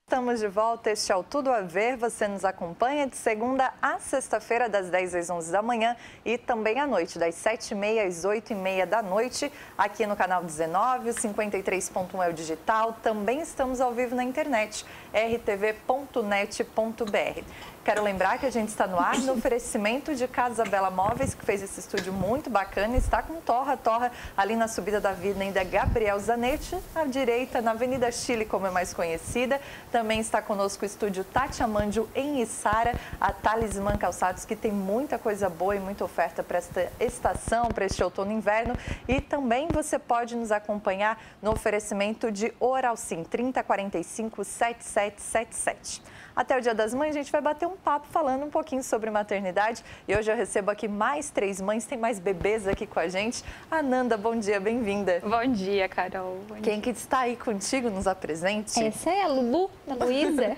Estamos de volta, este é o Tudo a Ver, você nos acompanha de segunda a sexta-feira, das 10 às 11 da manhã e também à noite, das 7h30 às 8h30 da noite, aqui no canal 19, o 53.1 é o digital, também estamos ao vivo na internet, rtv.net.br. Quero lembrar que a gente está no ar no oferecimento de Casa Bela Móveis, que fez esse estúdio muito bacana e está com Torra ali na subida da Avenida Gabriel Zanetti, à direita, na Avenida Chile, como é mais conhecida. Também está conosco o estúdio Tati Amandio em Içara, a Talismã Calçados, que tem muita coisa boa e muita oferta para esta estação, para este outono e inverno. E também você pode nos acompanhar no oferecimento de Oralcim, 3045-7777. Até o Dia das Mães, a gente vai bater um papo falando um pouquinho sobre maternidade. E hoje eu recebo aqui mais 3 mães, tem mais bebês aqui com a gente. Ananda, bom dia, bem-vinda. Bom dia, Carol. Quem que está aí contigo nos apresente? Essa é a Lulu, da Luísa.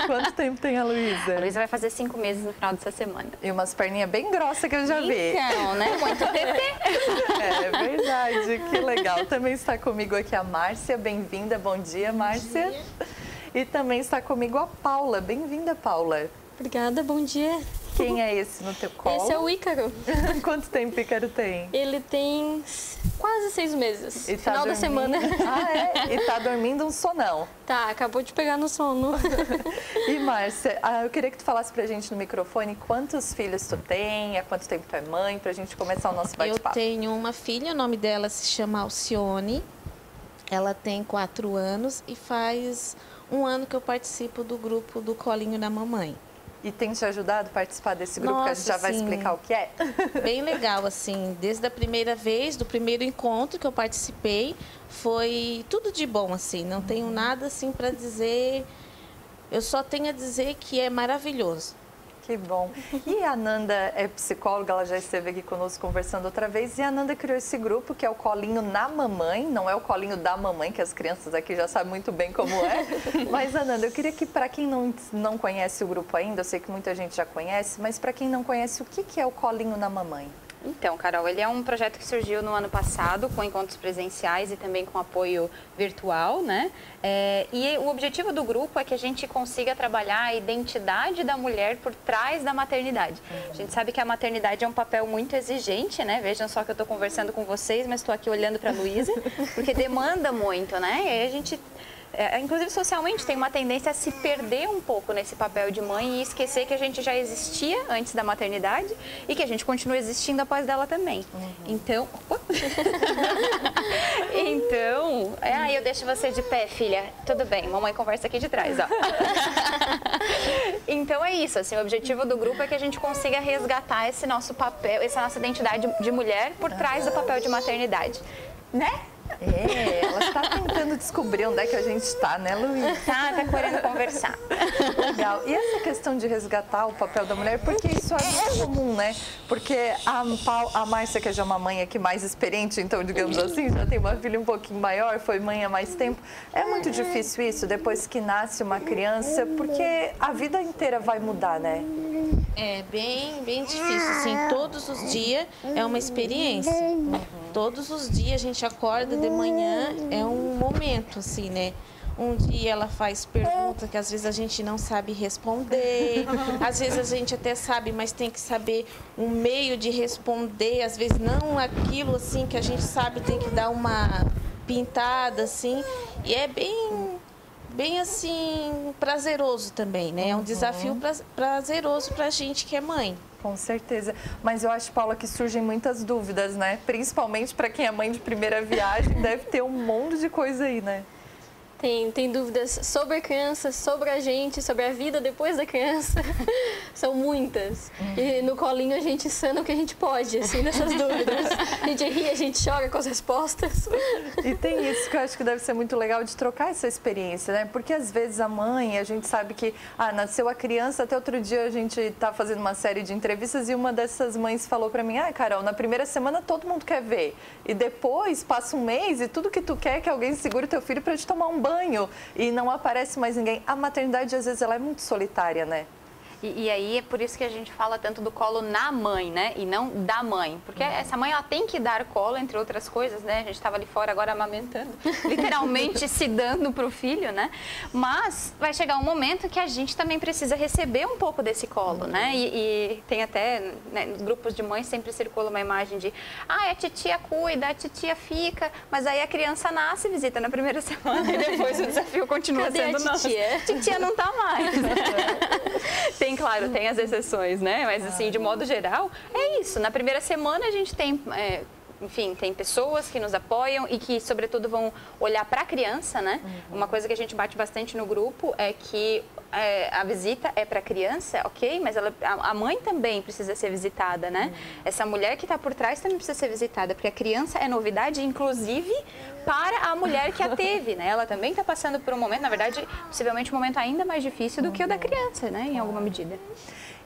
Quanto tempo tem a Luísa? A Luísa vai fazer 5 meses no final dessa semana. E umas perninhas bem grossas que eu já vi. Então, né? Muito bebê. É verdade, que legal. Também está comigo aqui a Márcia, bem-vinda. Bom dia, Márcia. Bom dia. E também está comigo a Paula. Bem-vinda, Paula. Obrigada, bom dia. Quem é esse no teu colo? Esse é o Ícaro. Quanto tempo o Ícaro tem? Ele tem quase 6 meses. E final da semana. Ah, é? E tá dormindo um sonão. Tá, acabou de pegar no sono. E, Márcia, eu queria que tu falasse pra gente no microfone quantos filhos tu tem, há quanto tempo tu é mãe, pra gente começar o nosso bate-papo. Eu tenho uma filha, o nome dela se chama Alcione. Ela tem 4 anos e faz 1 ano que eu participo do grupo do Colinho da Mamãe. E tem te ajudado a participar desse grupo, Nossa, que a gente já vai explicar o que é? Bem legal, assim, desde a primeira vez, do primeiro encontro que eu participei, foi tudo de bom, assim, não tenho nada, assim, para dizer, eu só tenho a dizer que é maravilhoso. Que bom. E a Ananda é psicóloga, ela já esteve aqui conosco conversando outra vez. E a Ananda criou esse grupo que é o Colinho na Mamãe, não é o Colinho da Mamãe, que as crianças aqui já sabem muito bem como é. Mas, Ananda, eu queria que para quem não conhece o grupo ainda, eu sei que muita gente já conhece, mas para quem não conhece, o que é o Colinho na Mamãe? Então, Carol, ele é um projeto que surgiu no ano passado, com encontros presenciais e também com apoio virtual, né? E o objetivo do grupo é que a gente consiga trabalhar a identidade da mulher por trás da maternidade. A gente sabe que a maternidade é um papel muito exigente, né? Vejam só que eu estou conversando com vocês, mas estou aqui olhando para a Luísa, porque demanda muito, né? E aí a gente... inclusive socialmente tem uma tendência a se perder um pouco nesse papel de mãe e esquecer que a gente já existia antes da maternidade e que a gente continua existindo após dela também. Então, eu deixo você de pé, filha. Tudo bem, mamãe conversa aqui de trás, ó. Então é isso, assim, o objetivo do grupo é que a gente consiga resgatar esse nosso papel, essa nossa identidade de mulher por trás do papel de maternidade, né? Ela está tentando descobrir onde é que a gente está, né, Luísa? Tá querendo conversar. Legal. E essa questão de resgatar o papel da mulher, porque isso é muito comum, né? Porque a Márcia, que é já uma mãe aqui mais experiente, então, digamos assim, já tem uma filha um pouquinho maior, foi mãe há mais tempo. É muito difícil isso, depois que nasce uma criança, porque a vida inteira vai mudar, né? É bem difícil, assim, todos os dias é uma experiência. Todos os dias a gente acorda de manhã, é um momento, assim, né? Um dia ela faz perguntas que às vezes a gente não sabe responder, às vezes a gente até sabe, mas tem que saber um meio de responder, às vezes não aquilo, assim, que a gente sabe, tem que dar uma pintada, assim, e é bem assim, prazeroso também, né? É um desafio prazeroso pra gente que é mãe. Com certeza. Mas eu acho, Paula, que surgem muitas dúvidas, né? Principalmente para quem é mãe de primeira viagem, deve ter um monte de coisa aí, né? Tem dúvidas sobre a criança, sobre a gente, sobre a vida depois da criança. São muitas. E no colinho a gente sana o que a gente pode, assim, nessas dúvidas. A gente ri, a gente chora com as respostas. E tem isso que eu acho que deve ser muito legal de trocar essa experiência, né? Porque às vezes a mãe, a gente sabe que nasceu a criança, até outro dia a gente tá fazendo uma série de entrevistas e uma dessas mães falou pra mim, Carol, na primeira semana todo mundo quer ver. E depois passa um mês e tudo que tu quer é que alguém segure teu filho pra te tomar um banho e não aparece mais ninguém. A maternidade, às vezes, ela é muito solitária, né? E aí é por isso que a gente fala tanto do colo na mãe, né? E não da mãe. Porque essa mãe, ela tem que dar colo, entre outras coisas, né? A gente estava ali fora agora amamentando, literalmente se dando para o filho, né? Mas vai chegar um momento que a gente também precisa receber um pouco desse colo, né? E tem até, né, nos grupos de mães sempre circula uma imagem de a titia cuida, a titia fica, mas aí a criança nasce, visita na primeira semana e depois o desafio continua sendo nosso. Titia não tá mais. Tem, claro, tem as exceções, né? Mas assim, de modo geral, é isso. Na primeira semana a gente tem... enfim, tem pessoas que nos apoiam e que, sobretudo, vão olhar para a criança, né? Uma coisa que a gente bate bastante no grupo é que a visita é para a criança, ok? Mas a mãe também precisa ser visitada, né? Essa mulher que está por trás também precisa ser visitada, porque a criança é novidade, inclusive, para a mulher que a teve, né? Ela também está passando por um momento, na verdade, possivelmente um momento ainda mais difícil do que o da criança, né? Em alguma medida.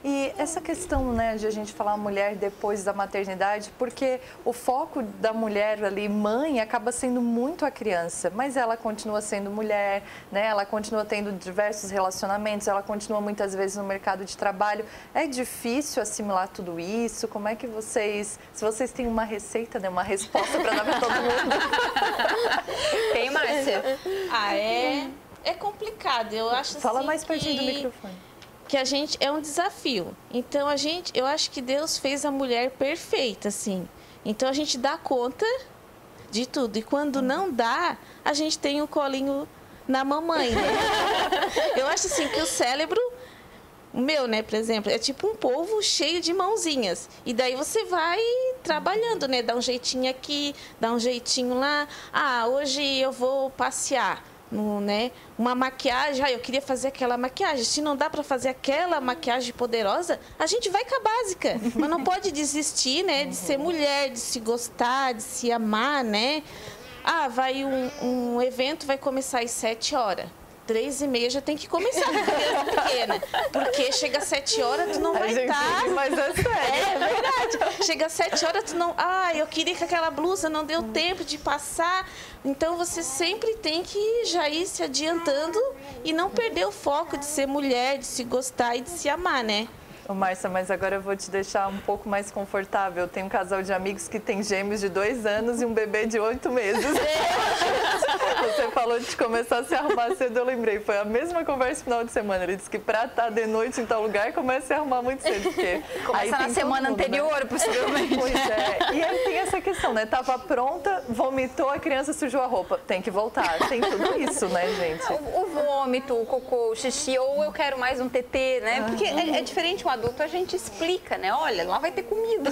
E essa questão, né, de a gente falar mulher depois da maternidade, porque o foco da mulher ali, mãe, acaba sendo muito a criança, mas ela continua sendo mulher, né, ela continua tendo diversos relacionamentos, ela continua muitas vezes no mercado de trabalho. É difícil assimilar tudo isso? Como é que vocês, se vocês têm uma receita, né, uma resposta para dar para todo mundo? Tem, Márcia? É complicado, eu acho assim. Fala mais pertinho do microfone. Que a gente é um desafio. Então eu acho que Deus fez a mulher perfeita, assim. Então a gente dá conta de tudo. E quando não dá, a gente tem o colinho na mamãe, né? Eu acho assim que o cérebro meu, né, por exemplo, é tipo um polvo cheio de mãozinhas. E daí você vai trabalhando, né? Dá um jeitinho aqui, dá um jeitinho lá. Hoje eu vou passear. Né? Uma maquiagem, eu queria fazer aquela maquiagem. Se não dá para fazer aquela maquiagem poderosa, a gente vai com a básica. Mas não pode desistir, né? De ser mulher, de se gostar, de se amar, né? Vai um evento vai começar às 7 horas. 3h30 já tem que começar com a criança pequena. Porque chega às 7 horas, tu não vai estar. Mas é sério. É verdade. Chega às 7 horas, tu não. Eu queria que aquela blusa não deu tempo de passar. Então você sempre tem que já ir se adiantando e não perder o foco de ser mulher, de se gostar e de se amar, né? Ô, Márcia, mas agora eu vou te deixar um pouco mais confortável. Tem um casal de amigos que tem gêmeos de 2 anos e um bebê de 8 meses. Você falou de começar a se arrumar cedo, eu lembrei. Foi a mesma conversa no final de semana. Ele disse que pra estar de noite em tal lugar, começa a se arrumar muito cedo. Porque começa na semana anterior, né? Possivelmente. Pois é. E aí tem essa questão, né? Tava pronta, vomitou, a criança sujou a roupa. Tem que voltar. Tem tudo isso, né, gente? O vômito, o cocô, o xixi, ou eu quero mais um TT, né? Porque é diferente um adulto, a gente explica, né? Olha, lá vai ter comida.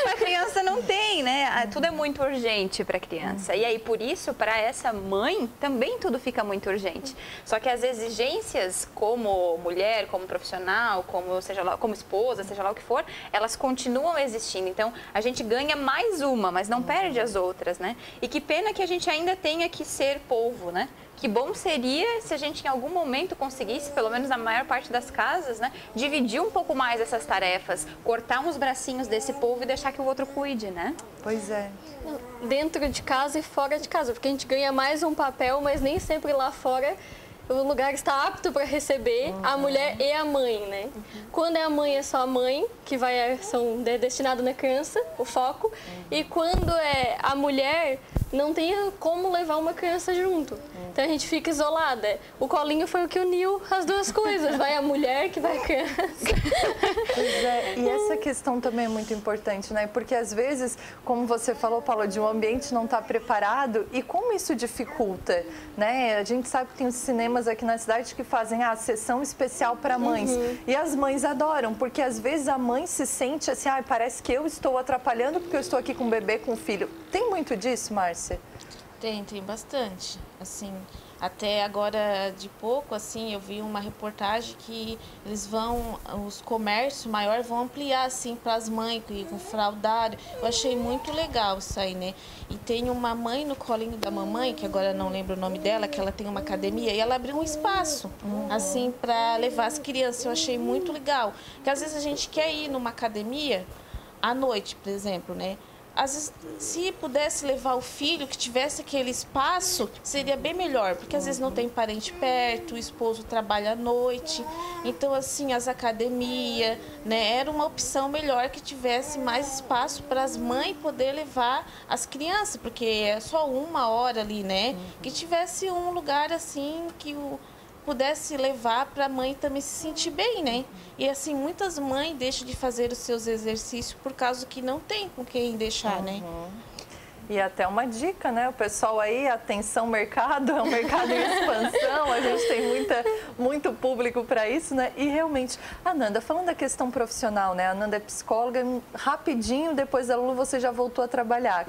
A criança não tem, né? Tudo é muito urgente para a criança. E aí, por isso, para essa mãe, também tudo fica muito urgente. Só que as exigências como mulher, como profissional, como esposa, seja lá o que for, elas continuam existindo. Então, a gente ganha mais uma, mas não perde as outras, né? E que pena que a gente ainda tenha que ser polvo, né? Que bom seria se a gente em algum momento conseguisse, pelo menos na maior parte das casas, né, dividir um pouco mais essas tarefas, cortar uns bracinhos desse povo e deixar que o outro cuide, né? Pois é. Dentro de casa e fora de casa, porque a gente ganha mais um papel, mas nem sempre lá fora o lugar está apto para receber a mulher e a mãe, né? Quando é a mãe, é só a mãe, que são destinados na criança, o foco. E quando é a mulher, não tem como levar uma criança junto. Então a gente fica isolada. O colinho foi o que uniu as duas coisas. Vai a mulher que vai a criança. Pois é, e essa questão também é muito importante, né? Porque às vezes, como você falou, Paulo, de um ambiente não estar preparado, e como isso dificulta, né? A gente sabe que tem os cinemas aqui na cidade que fazem a sessão especial para mães. E as mães adoram, porque às vezes a mãe se sente assim, parece que eu estou atrapalhando porque eu estou aqui com o bebê, com o filho. Tem muito disso, Márcia? Tem bastante. Assim, até agora de pouco, assim, eu vi uma reportagem que os comércios maiores vão ampliar, assim, para as mães com fraldário. Eu achei muito legal isso aí, né? E tem uma mãe no colinho da mamãe, que agora eu não lembro o nome dela, que ela tem uma academia, e ela abriu um espaço, assim, para levar as crianças. Eu achei muito legal. Porque às vezes a gente quer ir numa academia à noite, por exemplo, né? às vezes, se pudesse levar o filho, que tivesse aquele espaço, seria bem melhor, porque às vezes não tem parente perto, o esposo trabalha à noite, então assim, as academias, né, era uma opção melhor que tivesse mais espaço para as mães poder levar as crianças, porque é só 1 hora ali, né, que tivesse um lugar assim que pudesse levar para a mãe também se sentir bem, né? E assim, muitas mães deixam de fazer os seus exercícios por causa que não tem com quem deixar, né? E até uma dica, né? O pessoal aí, atenção mercado, é um mercado em expansão, a gente tem muito público para isso, né? E realmente, Ananda, falando da questão profissional, né? A Ananda é psicóloga, rapidinho depois da Lulu você já voltou a trabalhar.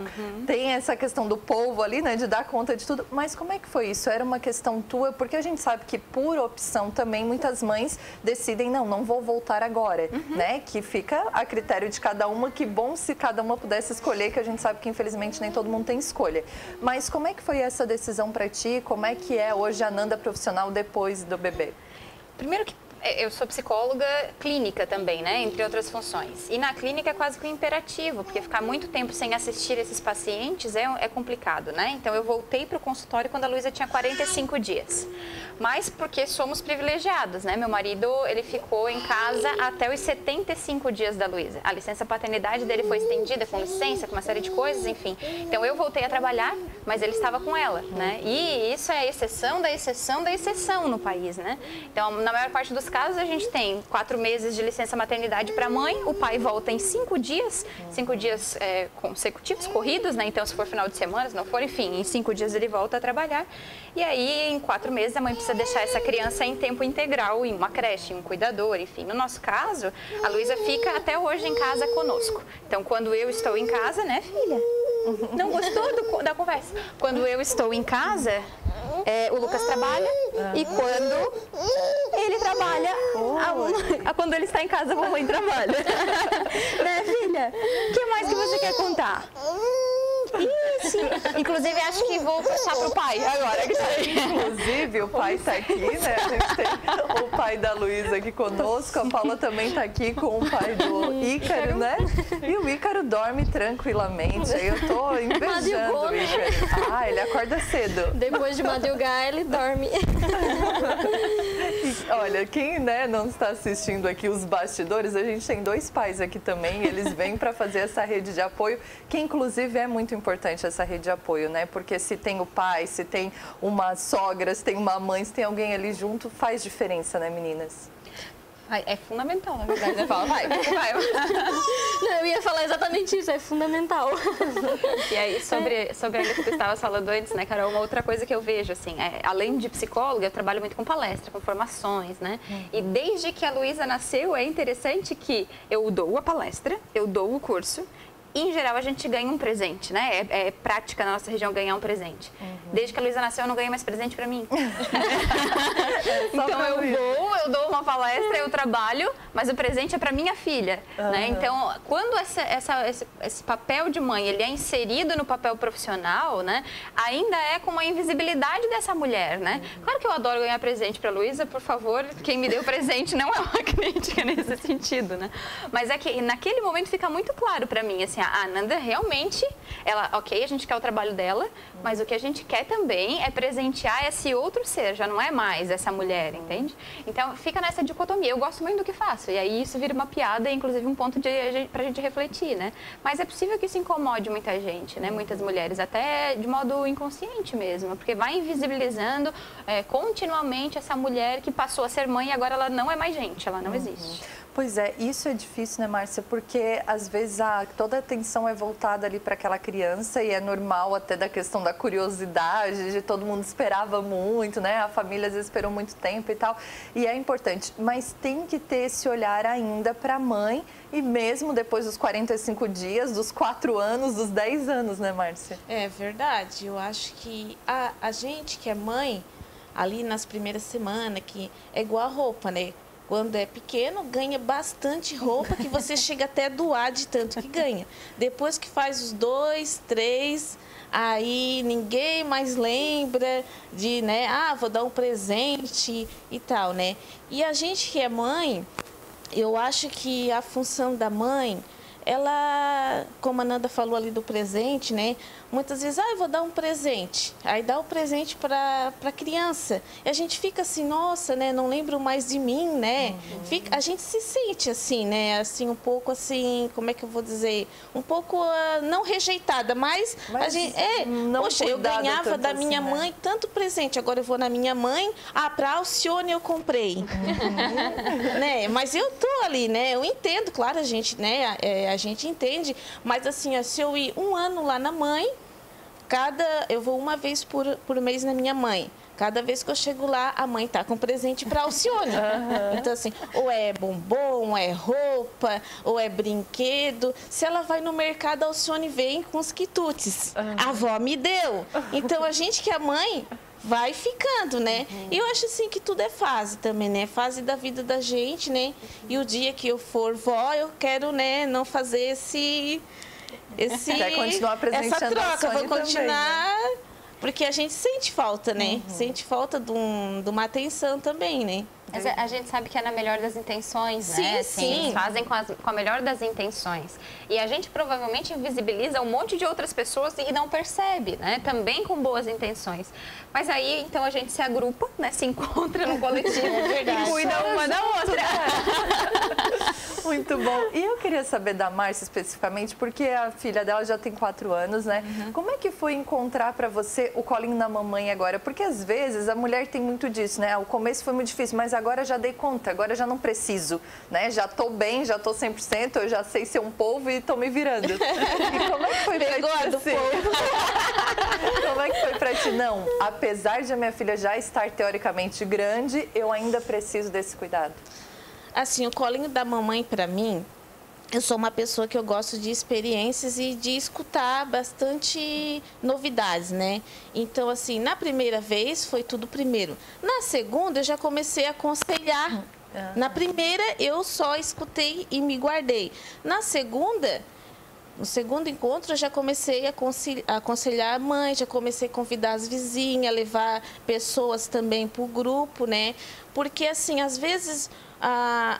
Tem essa questão do povo ali, né? De dar conta de tudo, mas como é que foi isso? Era uma questão tua? Porque a gente sabe que por opção também muitas mães decidem, não vou voltar agora, né? Que fica a critério de cada uma, que bom se cada uma pudesse escolher, que a gente sabe que infelizmente nem todo mundo tem escolha. Mas como é que foi essa decisão para ti? Como é que é hoje a Ananda profissional depois do bebê? Primeiro que eu sou psicóloga clínica também, né? Entre outras funções. E na clínica é quase que um imperativo, porque ficar muito tempo sem assistir esses pacientes é complicado, né? Então eu voltei para o consultório quando a Luísa tinha 45 dias. Mas porque somos privilegiados, né? Meu marido, ele ficou em casa até os 75 dias da Luísa. A licença paternidade dele foi estendida com licença, com uma série de coisas, enfim. Então eu voltei a trabalhar, mas ele estava com ela, né? E isso é a exceção da exceção da exceção no país, né? Então, na maior parte dos casos, a gente tem 4 meses de licença maternidade para a mãe, o pai volta em 5 dias, 5 dias consecutivos, corridos, né? Então, se for final de semana, se não for, enfim, em 5 dias ele volta a trabalhar. E aí, em 4 meses, a mãe precisa deixar essa criança em tempo integral, em uma creche, em um cuidador, enfim. No nosso caso, a Luísa fica até hoje em casa conosco. Então, quando eu estou em casa, né, filha? Não gostou da conversa? Quando eu estou em casa, o Lucas trabalha e quando ele trabalha, quando ele está em casa, a mamãe trabalha. Né, filha? O que mais que você quer contar? Isso. Inclusive, acho que vou passar pro pai agora. Que tá aí. Inclusive, o pai está aqui, né? A gente tem o pai da Luísa aqui conosco. A Paula também está aqui com o pai do Ícaro, né? E o Ícaro dorme tranquilamente. Aí eu tô invejando o Ícaro. Ele acorda cedo. Depois de madrugar, ele dorme. Olha, quem não está assistindo aqui os bastidores, a gente tem 2 pais aqui também. Eles vêm para fazer essa rede de apoio, que inclusive é muito importante essa rede de apoio, né? Porque se tem o pai, se tem uma sogra, se tem uma mãe, se tem alguém ali junto, faz diferença, né, meninas? É fundamental, na verdade. Você fala, vai. Não, eu ia falar exatamente isso, é fundamental. E aí, sobre a que tu estavas falando antes, né, Carol, uma outra coisa que eu vejo, assim, além de psicóloga, eu trabalho muito com palestra, com formações, né? E desde que a Luísa nasceu, é interessante que eu dou a palestra, eu dou o curso, e, em geral, a gente ganha um presente, né? É prática na nossa região ganhar um presente. Desde que a Luísa nasceu, eu não ganhei mais presente pra mim. Então, eu dou uma palestra, eu trabalho, mas o presente é pra minha filha, né? Então, quando esse papel de mãe, ele é inserido no papel profissional, né? Ainda é com a invisibilidade dessa mulher, né? Claro que eu adoro ganhar presente pra Luísa, por favor, quem me deu presente não é uma crítica nesse sentido, né? Mas é que, naquele momento, fica muito claro pra mim, assim, a Ananda realmente, a gente quer o trabalho dela, mas o que a gente quer também é presentear esse outro ser, já não é mais essa mulher, entende? Então, fica nessa dicotomia. Eu gosto muito do que faço, e aí isso vira uma piada, inclusive um ponto pra gente refletir, né? Mas é possível que isso incomode muita gente, né? Muitas mulheres, até de modo inconsciente mesmo, porque vai invisibilizando continuamente essa mulher que passou a ser mãe e agora ela não é mais gente, ela não existe. Pois é, isso é difícil, né, Márcia? Porque às vezes toda a atenção é voltada ali para aquela criança e é normal até da questão da curiosidade, de todo mundo esperava muito, né? A família às vezes esperou muito tempo e tal. E é importante, mas tem que ter esse olhar ainda para a mãe e mesmo depois dos 45 dias, dos 4 anos, dos 10 anos, né, Márcia? É verdade. Eu acho que a gente que é mãe, ali nas primeiras semanas, que é igual a roupa, né? Quando é pequeno, ganha bastante roupa que você chega até a doar de tanto que ganha. Depois que faz os 2, 3, aí ninguém mais lembra de, né? Vou dar um presente e tal, né? E a gente que é mãe, eu acho que a função da mãe ela, como a Nanda falou ali do presente, né? Muitas vezes, eu vou dar um presente. Aí dá o presente para a criança. E a gente fica assim, nossa, né? Não lembro mais de mim, né? A gente se sente assim, né? Assim, um pouco assim, como é que eu vou dizer? Um pouco não rejeitada, mas a gente... Poxa, eu ganhava da minha assim, mãe tanto presente. Agora eu vou na minha mãe, para Alcione eu comprei. Né? Mas eu tô ali, né? Eu entendo, claro, a gente, né? A gente entende, mas assim, se eu ir um ano lá na mãe, eu vou uma vez por mês na minha mãe. Cada vez que eu chego lá, a mãe tá com presente para Alcione. Então, assim, ou é bombom, ou é roupa, ou é brinquedo. Se ela vai no mercado, a Alcione vem com os quitutes. A avó me deu. Então, a gente que é mãe vai ficando, né? E eu acho assim que tudo é fase também, né? Fase da vida da gente, né? E o dia que eu for vó, eu quero, né, não fazer Quer continuar essa troca, vou continuar, também, né? Porque a gente sente falta, né? Sente falta de uma atenção também, né? Mas a gente sabe que é na melhor das intenções, né? Assim, eles fazem com a melhor das intenções. E a gente provavelmente invisibiliza um monte de outras pessoas e não percebe, né? Também com boas intenções. Mas aí, então, a gente se agrupa, né? Se encontra no coletivo e cuida uma da outra. Muito bom. E eu queria saber da Márcia especificamente, porque a filha dela já tem 4 anos, né? Como é que foi encontrar para você o colinho da mamãe agora? Porque às vezes a mulher tem muito disso, né? O começo foi muito difícil, mas agora já dei conta, agora já não preciso, né? Já tô bem, já tô 100%, eu já sei ser um polvo e tô me virando. E como é que foi pra ti? Assim? Como é que foi pra ti? Não, apesar de a minha filha já estar teoricamente grande, eu ainda preciso desse cuidado. Assim, o colinho da mamãe para mim, eu sou uma pessoa que eu gosto de experiências e de escutar bastante novidades, né? Então, assim, na primeira vez foi tudo primeiro. Na segunda, eu já comecei a aconselhar. Na primeira, eu só escutei e me guardei. Na segunda, no segundo encontro, eu já comecei a aconselhar a mãe, já comecei a convidar as vizinhas, levar pessoas também para o grupo, né? Porque, assim, às vezes...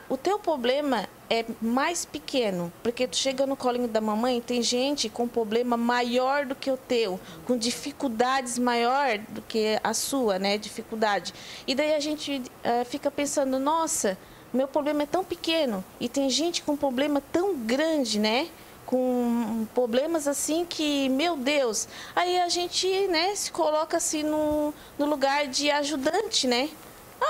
o teu problema é mais pequeno, porque tu chega no colinho da mamãe, tem gente com problema maior do que o teu, com dificuldades maior do que a sua, né, dificuldade. E daí a gente fica pensando, nossa, meu problema é tão pequeno, e tem gente com problema tão grande, né, com problemas assim que, meu Deus, aí a gente, né, se coloca assim no lugar de ajudante, né?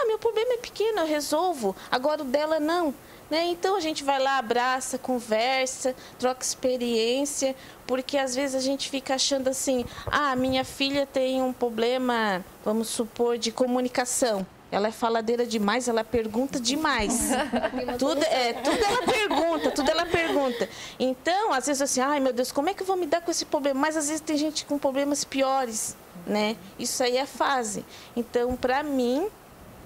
Meu problema é pequeno, eu resolvo. Agora o dela não. Né? Então a gente vai lá, abraça, conversa, troca experiência, porque às vezes a gente fica achando assim, minha filha tem um problema, vamos supor, de comunicação. Ela é faladeira demais, ela pergunta demais. Tudo ela pergunta. Então, às vezes assim, meu Deus, como é que eu vou me dar com esse problema? Mas às vezes tem gente com problemas piores, né? Isso aí é fase. Então, para mim,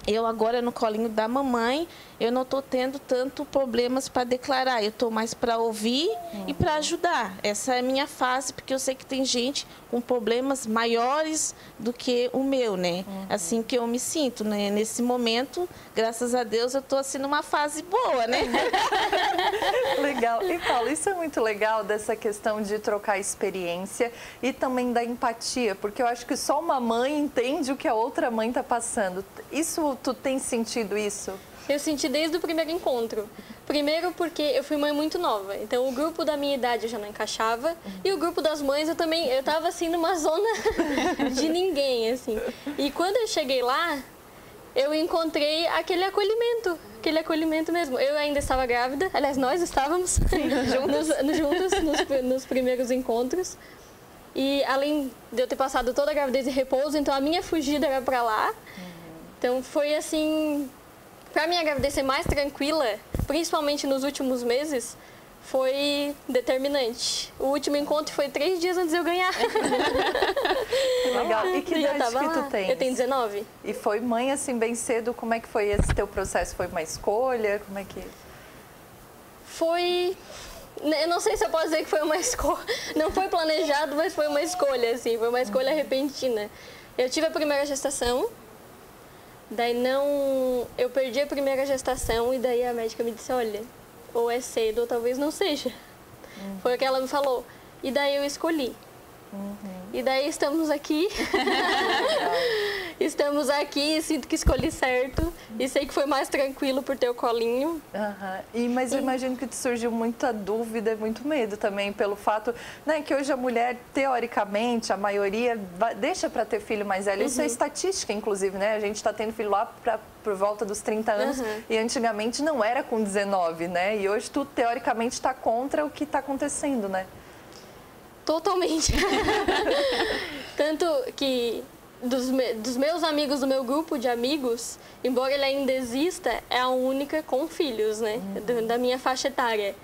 eu agora no colinho da mamãe, eu não estou tendo tanto problemas para declarar. Eu estou mais para ouvir e para ajudar. Essa é a minha fase, porque eu sei que tem gente com problemas maiores do que o meu, né? Assim que eu me sinto, né? Nesse momento, graças a Deus, eu estou assim numa fase boa, né? Legal. E Paulo, isso é muito legal dessa questão de trocar experiência e também da empatia, porque eu acho que só uma mãe entende o que a outra mãe está passando. Tu tem sentido isso? Eu senti desde o primeiro encontro. Primeiro porque eu fui mãe muito nova, então o grupo da minha idade eu já não encaixava e o grupo das mães eu tava assim numa zona de ninguém, assim. E quando eu cheguei lá, eu encontrei aquele acolhimento mesmo. Eu ainda estava grávida, aliás, nós estávamos juntos nos primeiros encontros. E além de eu ter passado toda a gravidez em repouso, então a minha fugida era para lá. Então foi assim, para minha gravidez ser mais tranquila, principalmente nos últimos meses, foi determinante. O último encontro foi 3 dias antes de eu ganhar. Que legal. E que idade que tu tens? Eu tenho 19. E foi mãe assim bem cedo, como é que foi esse teu processo? Foi uma escolha? Como é que... Foi... Eu não sei se eu posso dizer que foi uma escolha. Não foi planejado, mas foi uma escolha, assim. Foi uma escolha repentina. Eu tive a primeira gestação. Daí eu perdi a primeira gestação e daí a médica me disse, olha, ou é cedo ou talvez não seja. Foi o que ela me falou. E daí eu escolhi. E daí estamos aqui. Estamos aqui, sinto que escolhi certo. E sei que foi mais tranquilo por ter o colinho. Mas eu imagino que te surgiu muita dúvida e muito medo também, pelo fato, né, que hoje a mulher, teoricamente, a maioria deixa para ter filho mais velho. Isso é estatística, inclusive, né? A gente está tendo filho lá por volta dos 30 anos e antigamente não era com 19, né? E hoje tu, teoricamente, está contra o que está acontecendo, né? Totalmente. Tanto que dos meus amigos, do meu grupo de amigos, embora ele ainda exista, é a única com filhos, né? Da minha faixa etária.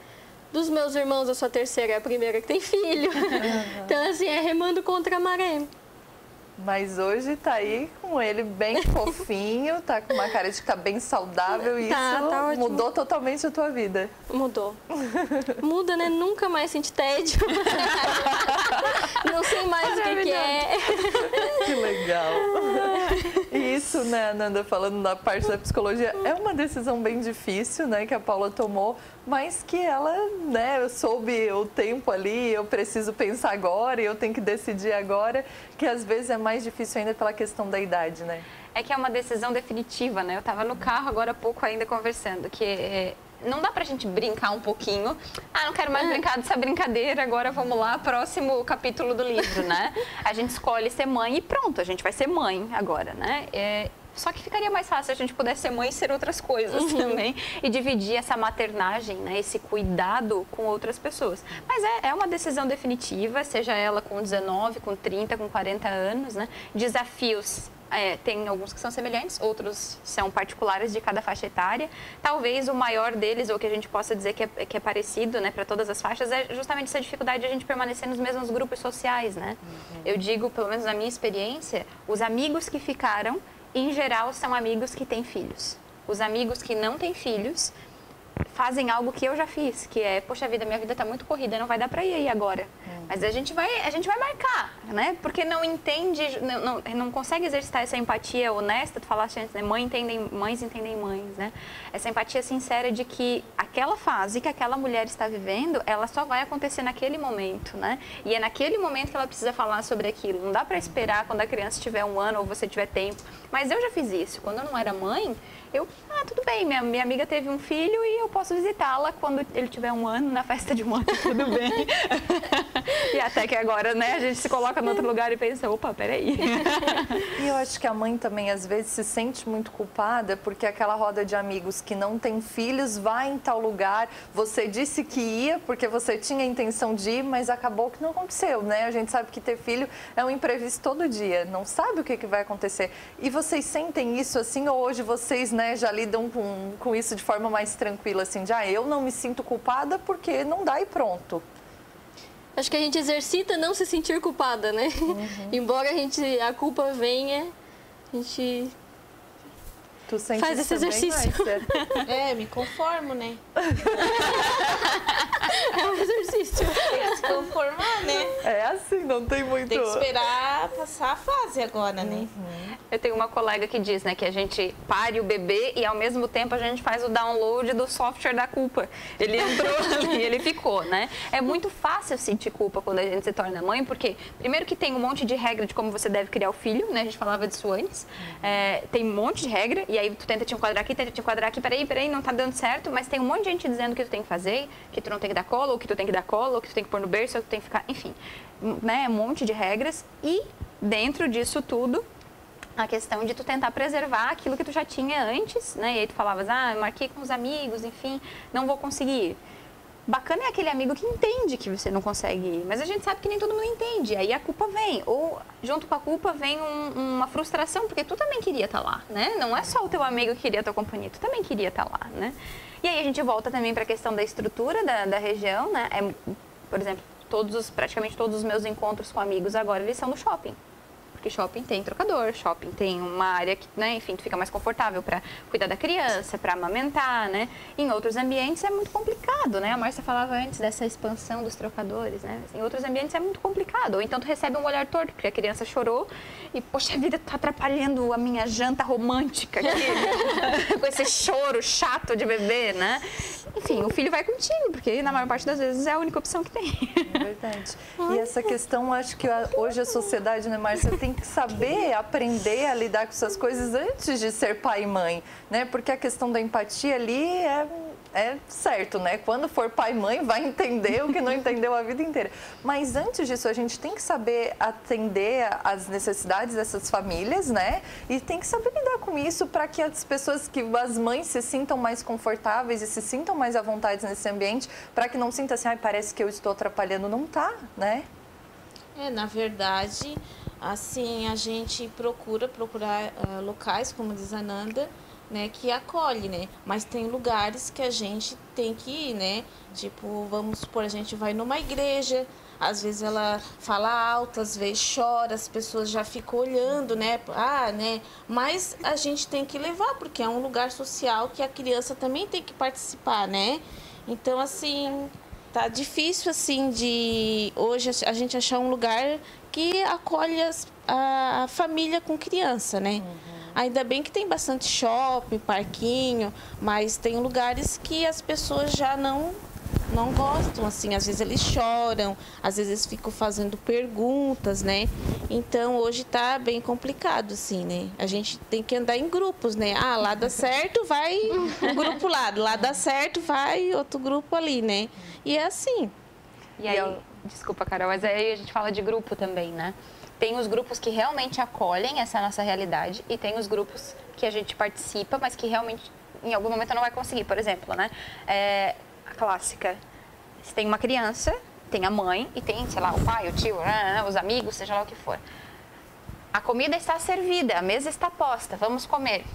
Dos meus irmãos, eu sou a terceira, é a primeira que tem filho. Então, assim, é remando contra a maré. Mas hoje tá aí com ele bem fofinho, tá com uma cara de que tá bem saudável e isso mudou totalmente a tua vida. Mudou. Muda, né? Nunca mais senti tédio. Não sei mais o que é. Que legal. E isso, né, Ananda, falando da parte da psicologia, é uma decisão bem difícil, né, que a Paula tomou, mas que ela, né, eu soube o tempo ali, eu preciso pensar agora e eu tenho que decidir agora, que às vezes é mais difícil ainda pela questão da idade, né? É que é uma decisão definitiva, né? Eu estava no carro agora há pouco ainda conversando, que não dá pra gente brincar um pouquinho. Ah, não quero mais brincar dessa brincadeira, agora vamos lá, próximo capítulo do livro, né? A gente escolhe ser mãe e pronto, a gente vai ser mãe agora, né? Só que ficaria mais fácil se a gente pudesse ser mãe e ser outras coisas também. E dividir essa maternagem, né, esse cuidado com outras pessoas. Mas é uma decisão definitiva, seja ela com 19, com 30, com 40 anos, né? Desafios. Tem alguns que são semelhantes, outros são particulares de cada faixa etária. Talvez o maior deles, ou que a gente possa dizer que é parecido, né, para todas as faixas, é justamente essa dificuldade de a gente permanecer nos mesmos grupos sociais, né? Eu digo, pelo menos na minha experiência, os amigos que ficaram, em geral, são amigos que têm filhos. Os amigos que não têm filhos fazem algo que eu já fiz, que é, poxa vida, minha vida está muito corrida, não vai dar para ir aí agora. Mas a gente vai marcar, né? Porque não entende, não consegue exercitar essa empatia honesta, tu falaste antes, né? Mães entendem mães, né? Essa empatia sincera de que aquela fase que aquela mulher está vivendo, ela só vai acontecer naquele momento, né? E é naquele momento que ela precisa falar sobre aquilo. Não dá para esperar quando a criança tiver 1 ano ou você tiver tempo. Mas eu já fiz isso. Quando eu não era mãe, tudo bem, minha amiga teve um filho e eu posso visitá-la quando ele tiver 1 ano, na festa de 1 ano, tudo bem. E até que agora, né, a gente se coloca em outro lugar e pensa, opa, peraí. E eu acho que a mãe também, às vezes, se sente muito culpada porque aquela roda de amigos que não tem filhos vai em tal lugar, você disse que ia porque você tinha a intenção de ir, mas acabou que não aconteceu, né? A gente sabe que ter filho é um imprevisto todo dia, não sabe o que vai acontecer. E vocês sentem isso assim, ou hoje vocês, né, já lidam com isso de forma mais tranquila, assim, de eu não me sinto culpada porque não dá e pronto? Acho que a gente exercita não se sentir culpada, né? Embora a culpa venha, a gente faz esse exercício. Me conformo, né? É um exercício. Tem que se conformar, né? É assim, não tem muito... Tem que esperar passar a fase agora, né? Eu tenho uma colega que diz, né, que a gente pare o bebê e ao mesmo tempo a gente faz o download do software da culpa. Ele entrou ali, ele ficou, né? É muito fácil sentir culpa quando a gente se torna mãe, porque primeiro que tem um monte de regra de como você deve criar o filho, né? A gente falava disso antes. Tem um monte de regra e aí tu tenta te enquadrar aqui, peraí, não tá dando certo, mas tem um monte de gente dizendo o que tu tem que fazer, que tu não tem que dar colo, ou que tu tem que dar colo, ou que tu tem que pôr no berço, ou que tu tem que ficar, enfim, né? Um monte de regras e dentro disso tudo, a questão de tu tentar preservar aquilo que tu já tinha antes, né? E aí tu falavas, marquei com os amigos, enfim, não vou conseguir ir. Bacana é aquele amigo que entende que você não consegue ir, mas a gente sabe que nem todo mundo entende, aí a culpa vem, ou junto com a culpa vem uma frustração, porque tu também queria estar lá, né? Não é só o teu amigo que queria a tua companhia, tu também queria estar lá, né? E aí a gente volta também para a questão da estrutura da região, né? Por exemplo, praticamente todos os meus encontros com amigos agora, eles são no shopping. Porque shopping tem trocador, shopping tem uma área que, né, enfim, tu fica mais confortável para cuidar da criança, para amamentar, né? Em outros ambientes é muito complicado, né? A Márcia falava antes dessa expansão dos trocadores, né? Em outros ambientes é muito complicado. Ou então tu recebe um olhar torto, porque a criança chorou e, poxa vida, tá atrapalhando a minha janta romântica aqui, com esse choro chato de bebê, né? enfim, o filho vai contigo, porque na maior parte das vezes é a única opção que tem. Verdade. E essa questão, acho que hoje a sociedade, né, Márcia, tem que saber aprender a lidar com essas coisas antes de ser pai e mãe, né? Porque a questão da empatia ali é certo, né? Quando for pai e mãe, vai entender o que não entendeu a vida inteira. Mas antes disso, a gente tem que saber atender às necessidades dessas famílias, né? E tem que saber lidar com isso para que as pessoas, as mães se sintam mais confortáveis e se sintam mais à vontade nesse ambiente, para que não sinta assim, ai, parece que eu estou atrapalhando. Não tá, né? Na verdade, assim, a gente procurar locais, como diz a Nanda, né, que acolhe, né? Mas tem lugares que a gente tem que ir, né? Tipo, vamos supor, a gente vai numa igreja, às vezes ela fala alto, às vezes chora, as pessoas já ficam olhando, né? Né? Mas a gente tem que levar, porque é um lugar social que a criança também tem que participar, né? Então, assim, tá difícil, assim, de hoje a gente achar um lugar que acolhe a família com criança, né? Ainda bem que tem bastante shopping, parquinho, mas tem lugares que as pessoas já não gostam, assim, às vezes eles choram, às vezes eles ficam fazendo perguntas, né? Então, hoje tá bem complicado, assim, né? A gente tem que andar em grupos, né? Lá dá certo, vai um grupo lá dá certo, vai outro grupo ali, né? E é assim. E aí, desculpa, Carol, mas aí a gente fala de grupo também, né? Tem os grupos que realmente acolhem essa nossa realidade e tem os grupos que a gente participa, mas que realmente em algum momento não vai conseguir. Por exemplo, né? A clássica, você tem uma criança, tem a mãe e tem, sei lá, o pai, o tio, os amigos, seja lá o que for. A comida está servida, a mesa está posta, vamos comer.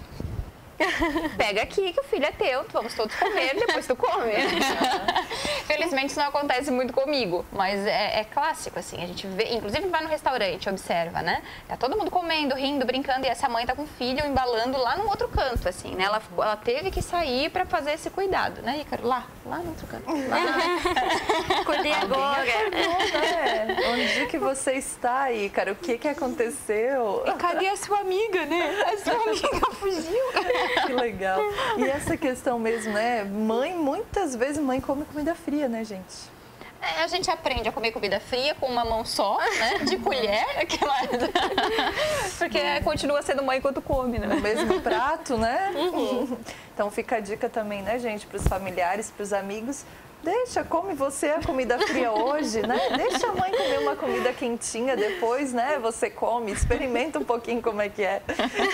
Pega aqui que o filho é teu, vamos todos comer, depois tu come. Felizmente isso não acontece muito comigo, mas é clássico, assim, a gente vê, inclusive vai no restaurante, observa, né? Tá todo mundo comendo, rindo, brincando, e essa mãe tá com o filho embalando lá no outro canto, assim, né? Ela teve que sair para fazer esse cuidado, né, Ícaro? Lá no outro canto. Cuidei agora. Onde que você está, Ícaro? O que aconteceu? E cadê a sua amiga, né? A sua amiga fugiu. Que legal. E essa questão mesmo, né? Muitas vezes mãe come comida fria, né, gente? A gente aprende a comer comida fria com uma mão só, né? De colher, porque continua sendo mãe enquanto come, né? No mesmo prato, né? Então fica a dica também, né, gente, para os familiares, para os amigos. Come você a comida fria hoje, né? Deixa a mãe comer uma comida quentinha depois, né? Você come, experimenta um pouquinho como é que é.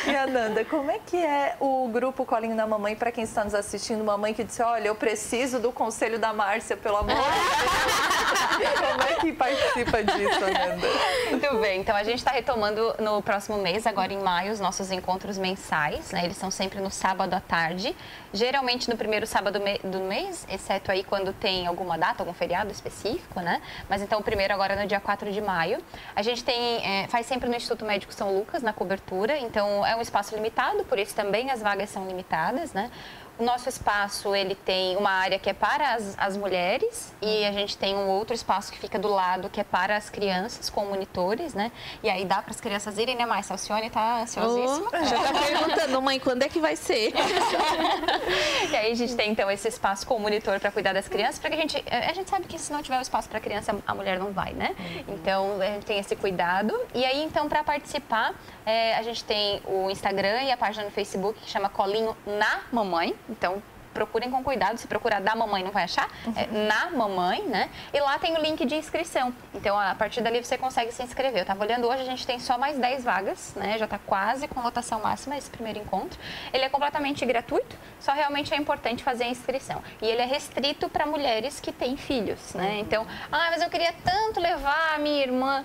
E Ananda, como é que é o grupo Colinho da Mamãe para quem está nos assistindo? Uma mãe que disse, olha, eu preciso do conselho da Márcia, pelo amor de Deus. Como é que participa disso, Ananda? Muito bem, então a gente está retomando no próximo mês, agora em maio, os nossos encontros mensais, né? Eles são sempre no sábado à tarde, geralmente no primeiro sábado do mês, exceto aí quando tem alguma data, algum feriado específico, né? Mas então o primeiro agora é no dia 4 de maio. A gente faz sempre no Instituto Médico São Lucas, na cobertura, então é um espaço limitado, por isso também as vagas são limitadas, né? O nosso espaço, ele tem uma área que é para as mulheres e a gente tem um outro espaço que fica do lado, que é para as crianças, com monitores, né? E aí dá para as crianças irem, né, Márcia? A Alcione tá ansiosíssima. Já tá perguntando, mãe, quando é que vai ser? E aí a gente tem, então, esse espaço com monitor para cuidar das crianças, porque a gente sabe que se não tiver o espaço para criança, a mulher não vai, né? Então, a gente tem esse cuidado. E aí, então, para participar, a gente tem o Instagram e a página no Facebook que chama Colinho na Mamãe. Então, procurem com cuidado, se procurar da mamãe não vai achar, é na mamãe, né? E lá tem o link de inscrição. Então, a partir dali você consegue se inscrever. Eu estava olhando hoje, a gente tem só mais 10 vagas, né? Já está quase com lotação máxima esse primeiro encontro. Ele é completamente gratuito, só realmente é importante fazer a inscrição. E ele é restrito para mulheres que têm filhos, né? Então, mas eu queria tanto levar a minha irmã.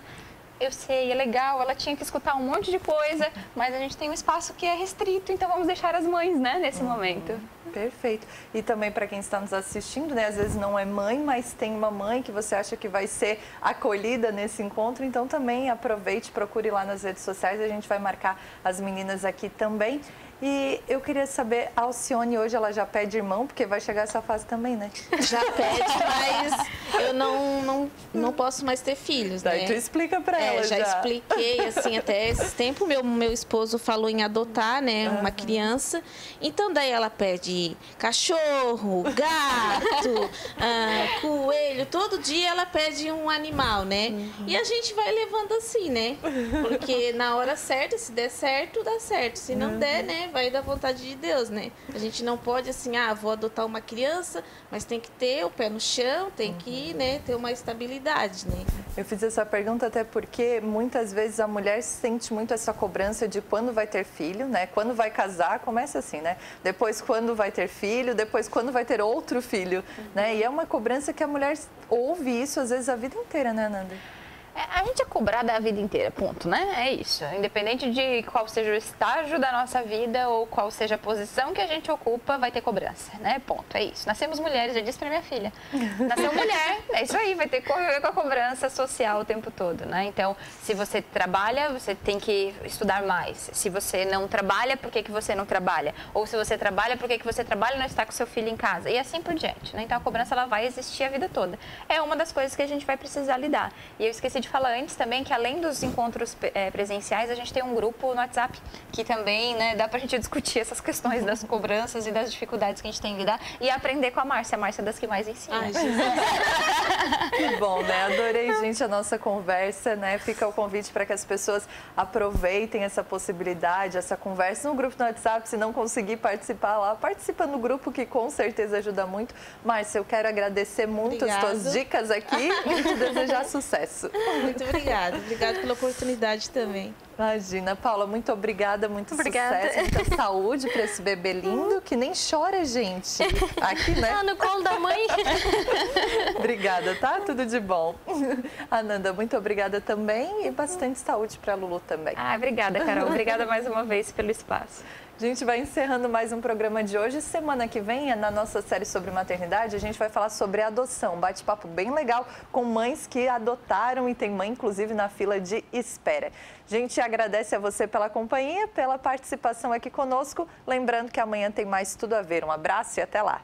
Eu sei, é legal, ela tinha que escutar um monte de coisa, mas a gente tem um espaço que é restrito, então vamos deixar as mães, né, nesse momento. Perfeito. E também para quem está nos assistindo, né, às vezes não é mãe, mas tem uma mãe que você acha que vai ser acolhida nesse encontro, então também aproveite, procure lá nas redes sociais, a gente vai marcar as meninas aqui também. E eu queria saber, a Alcione hoje ela já pede irmão, porque vai chegar essa fase também, né? Já pede, mas eu não posso mais ter filhos, né? Daí tu explica pra ela já expliquei, assim, até esse tempo meu esposo falou em adotar, né, uma criança. Então daí ela pede cachorro, gato, coelho, todo dia ela pede um animal, né? E a gente vai levando assim, né? Porque na hora certa, se der certo, dá certo. Se não der, né, vai da vontade de Deus, né? A gente não pode assim, vou adotar uma criança, mas tem que ter o pé no chão, tem que, né, ter uma estabilidade, né? Eu fiz essa pergunta até porque muitas vezes a mulher sente muito essa cobrança de quando vai ter filho, né? Quando vai casar, começa assim, né? Depois quando vai ter filho, depois quando vai ter outro filho, né? E é uma cobrança que a mulher ouve isso às vezes a vida inteira, né, Nanda? A gente é cobrada a vida inteira, ponto, né? É isso. Independente de qual seja o estágio da nossa vida ou qual seja a posição que a gente ocupa, vai ter cobrança, né? Ponto, é isso. Nascemos mulheres, eu disse pra minha filha. Nasceu mulher, é isso aí, vai ter que conviver com a cobrança social o tempo todo, né? Então, se você trabalha, você tem que estudar mais. Se você não trabalha, por que você não trabalha? Ou se você trabalha, por que você trabalha e não está com seu filho em casa? E assim por diante, né? Então, a cobrança, ela vai existir a vida toda. É uma das coisas que a gente vai precisar lidar. E eu esqueci de falar antes também que além dos encontros presenciais, a gente tem um grupo no WhatsApp que também, né, dá pra gente discutir essas questões das cobranças e das dificuldades que a gente tem em lidar e aprender com a Márcia. A Márcia é das que mais ensina. Que bom, né? Adorei, gente, a nossa conversa, né? Fica o convite para que as pessoas aproveitem essa possibilidade, essa conversa no grupo no WhatsApp. Se não conseguir participar lá, participa no grupo que com certeza ajuda muito. Márcia, eu quero agradecer muito as tuas dicas aqui e te desejar sucesso. Muito obrigada. Obrigada pela oportunidade também. Imagina, Paula, muito obrigada, muito sucesso, muita saúde para esse bebê lindo que nem chora, gente. Aqui, né? No colo da mãe. Obrigada, tá? Tudo de bom. Ananda, muito obrigada também e bastante saúde para a Lulu também. Obrigada, Carol. Obrigada mais uma vez pelo espaço. A gente vai encerrando mais um programa de hoje. Semana que vem, na nossa série sobre maternidade, a gente vai falar sobre adoção. Um bate-papo bem legal com mães que adotaram e tem mãe, inclusive, na fila de espera. A gente agradece a você pela companhia, pela participação aqui conosco. Lembrando que amanhã tem mais Tudo a Ver. Um abraço e até lá.